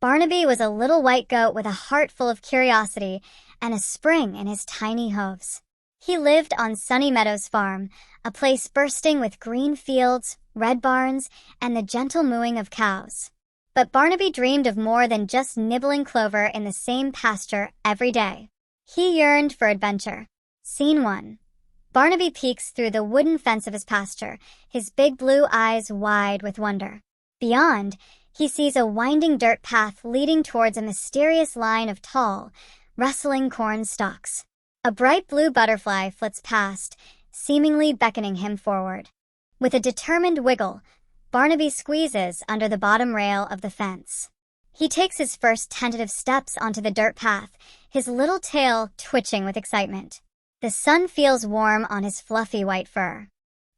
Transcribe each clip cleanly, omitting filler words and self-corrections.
Barnaby was a little white goat with a heart full of curiosity and a spring in his tiny hooves. He lived on Sunny Meadows Farm, a place bursting with green fields, red barns, and the gentle mooing of cows. But Barnaby dreamed of more than just nibbling clover in the same pasture every day. He yearned for adventure. Scene 1. Barnaby peeks through the wooden fence of his pasture, his big blue eyes wide with wonder. Beyond, he sees a winding dirt path leading towards a mysterious line of tall, rustling corn stalks. A bright blue butterfly flits past, seemingly beckoning him forward. With a determined wiggle, Barnaby squeezes under the bottom rail of the fence. He takes his first tentative steps onto the dirt path, his little tail twitching with excitement. The sun feels warm on his fluffy white fur.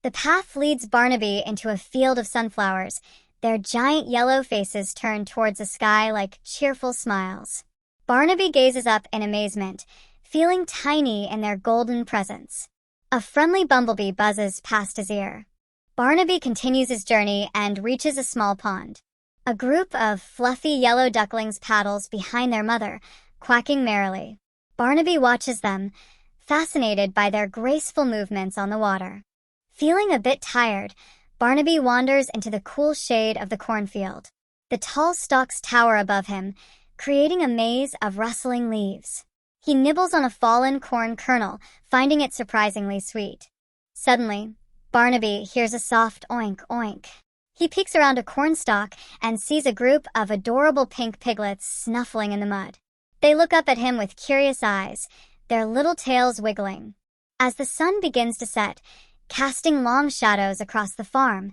The path leads Barnaby into a field of sunflowers, their giant yellow faces turned towards the sky like cheerful smiles. Barnaby gazes up in amazement, feeling tiny in their golden presence. A friendly bumblebee buzzes past his ear. Barnaby continues his journey and reaches a small pond. A group of fluffy yellow ducklings paddles behind their mother, quacking merrily. Barnaby watches them, fascinated by their graceful movements on the water. Feeling a bit tired, Barnaby wanders into the cool shade of the cornfield. The tall stalks tower above him, creating a maze of rustling leaves. He nibbles on a fallen corn kernel, finding it surprisingly sweet. Suddenly, Barnaby hears a soft oink oink. He peeks around a cornstalk and sees a group of adorable pink piglets snuffling in the mud. They look up at him with curious eyes, their little tails wiggling. As the sun begins to set, casting long shadows across the farm,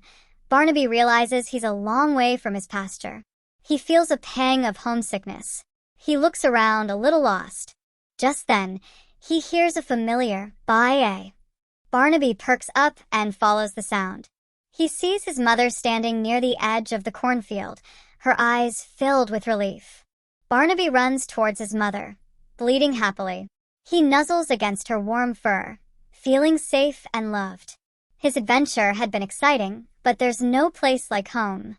Barnaby realizes he's a long way from his pasture. He feels a pang of homesickness. He looks around a little lost. Just then, he hears a familiar baa. Barnaby perks up and follows the sound. He sees his mother standing near the edge of the cornfield, her eyes filled with relief. Barnaby runs towards his mother, bleating happily. He nuzzles against her warm fur, feeling safe and loved. His adventure had been exciting, but there's no place like home.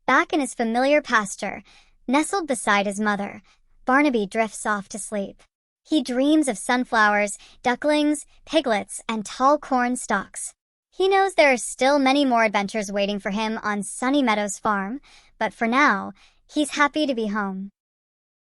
Back in his familiar pasture, nestled beside his mother, Barnaby drifts off to sleep. He dreams of sunflowers, ducklings, piglets, and tall corn stalks. He knows there are still many more adventures waiting for him on Sunny Meadows Farm, but for now, he's happy to be home.